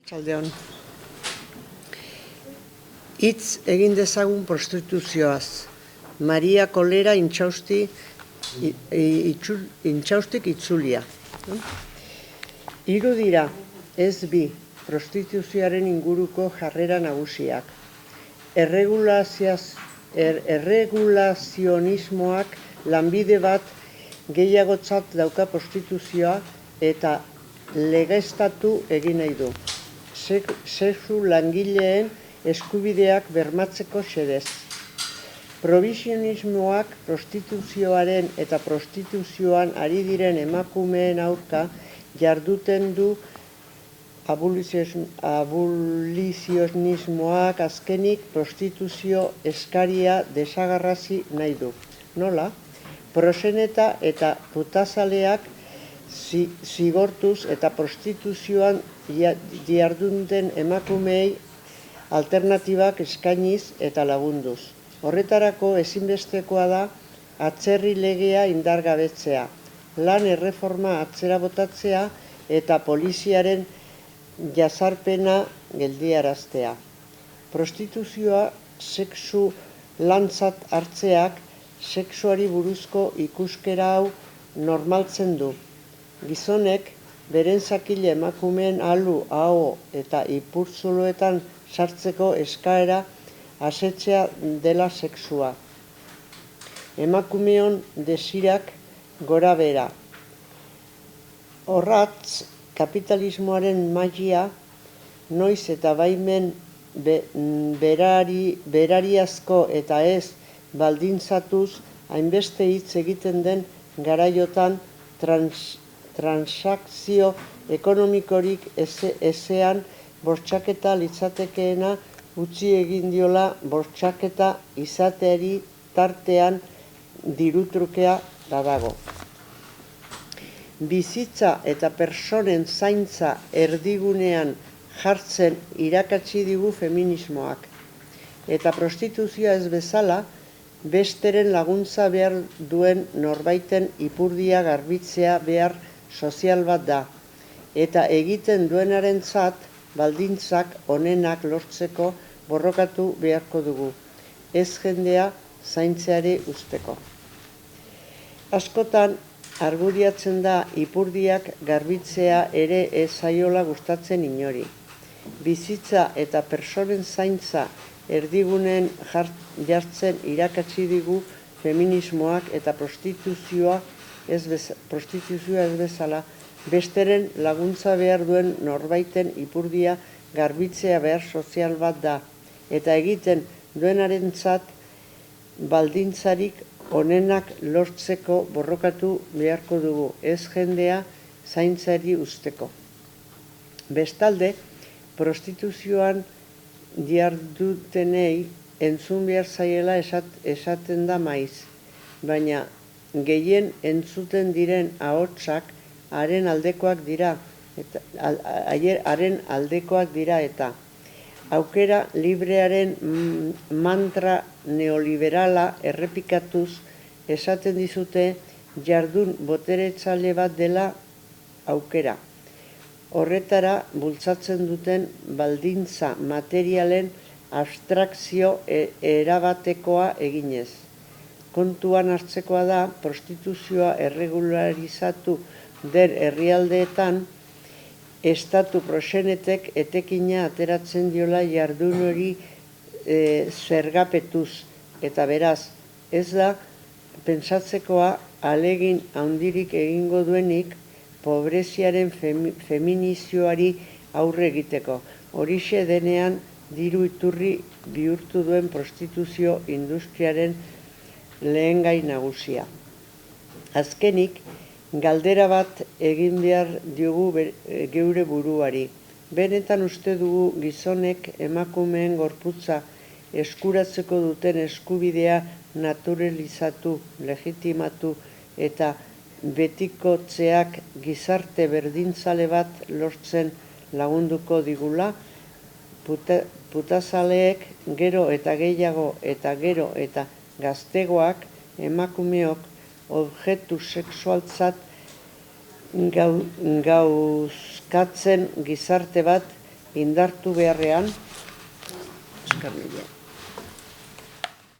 Txaldeon. Hitz egin dezagun prostituzioaz. Maria Kolera intxaustik itzulia. Hiru dira, ez bi, prostituzioaren inguruko jarrera nagusiak. Erregulazionismoak lanbide bat gehiagotzat dauka prostituzioa eta legeztatu egin nahi du. Sexu langileen eskubideak bermatzeko xedez. Probisionismoak prostituzioaren eta prostituzioan ari diren emakumeen aurka jarduten du. Abolizionismoak azkenik prostituzio eskaria desagarrazi nahi du. Nola? Proxeneta eta putazaleak zigortuz eta prostituzioan jarduten emakumeei alternatibak eskainiz eta lagunduz. Horretarako ezinbestekoa da atzerri legea indargabetzea, lan erreforma atzera botatzea eta poliziaren jazarpena geldiaraztea. Prostituzioa sexu lantzat hartzeak sexuari buruzko ikuskera hau normaltzen du. Gizonek beren zakile emakumeen alu, aho eta ipurtzuloetan sartzeko eskaera asetzea dela sexua. Emakumeon desirak gora bera. Horratz, kapitalismoaren magia, noiz eta baimen berariazko eta ez baldintzatuz hainbeste hitz egiten den garaiotan transakzio ekonomikorik ezean bortxaketa litzatekeena utzi egin diola bortxaketa izateari tartean dirutrukea dago. Bizitza eta pertsonen zaintza erdigunean jartzen irakatsi digu feminismoak. Eta prostituzioa ez bezala, besteren laguntza behar duen norbaiten ipurdia garbitzea behar sozial bat da. Eta egiten duenarentzat baldintzak onenak lortzeko borrokatu beharko dugu. Ez jendea zaintzeari usteko. Askotan, argudiatzen da ipurdiak garbitzea ere ez zaiola gustatzen inori. Bizitza eta pertsonen zaintza erdigunen jartzen irakatsi digu feminismoak eta prostituzioa ez bezala besteren laguntza behar duen norbaiten ipurdia garbitzea behar sozial bat da, eta egiten duenarentzat baldintzarik onenak lortzeko borrokatu beharko dugu, ez jendea zaintzari usteko. Bestalde, prostituzioan diardutenei entzun behar zaiela esaten da maiz, baina gehien entzuten diren ahotsak haren aldekoak dira eta aukera librearen mantra neoliberala errepikatuz esaten dizute jardun boteretsale bat dela aukera. Horretara bultzatzen duten baldintza materialen abstrakzio erabatekoa eginez. Kontuan hartzekoa da prostituzioa erregularizatu den herrialdeetan estatu proxenetek etekina ateratzen diola jardun hori zergapetuz, eta beraz, ez da pentsatzekoa ahalegin handirik egingo duenik pobreziaren feminizioari aurre egiteko. Horixe denean diru iturri bihurtu duen prostituzio industriaren lehengai nagusia. Azkenik, galdera bat egin behar diogu geure buruari. Benetan uste dugu gizonek emakumeen gorputza eskuratzeko duten eskubidea naturalizatu, legitimatu eta betikotzeak gizarte berdintzale bat lortzen lagunduko digula. Putazaleek gero eta gehiago eta gero eta gaztegoak emakumeok objektu sexualtzat gauzkatzen gizarte bat indartu beharrean, eskarnila.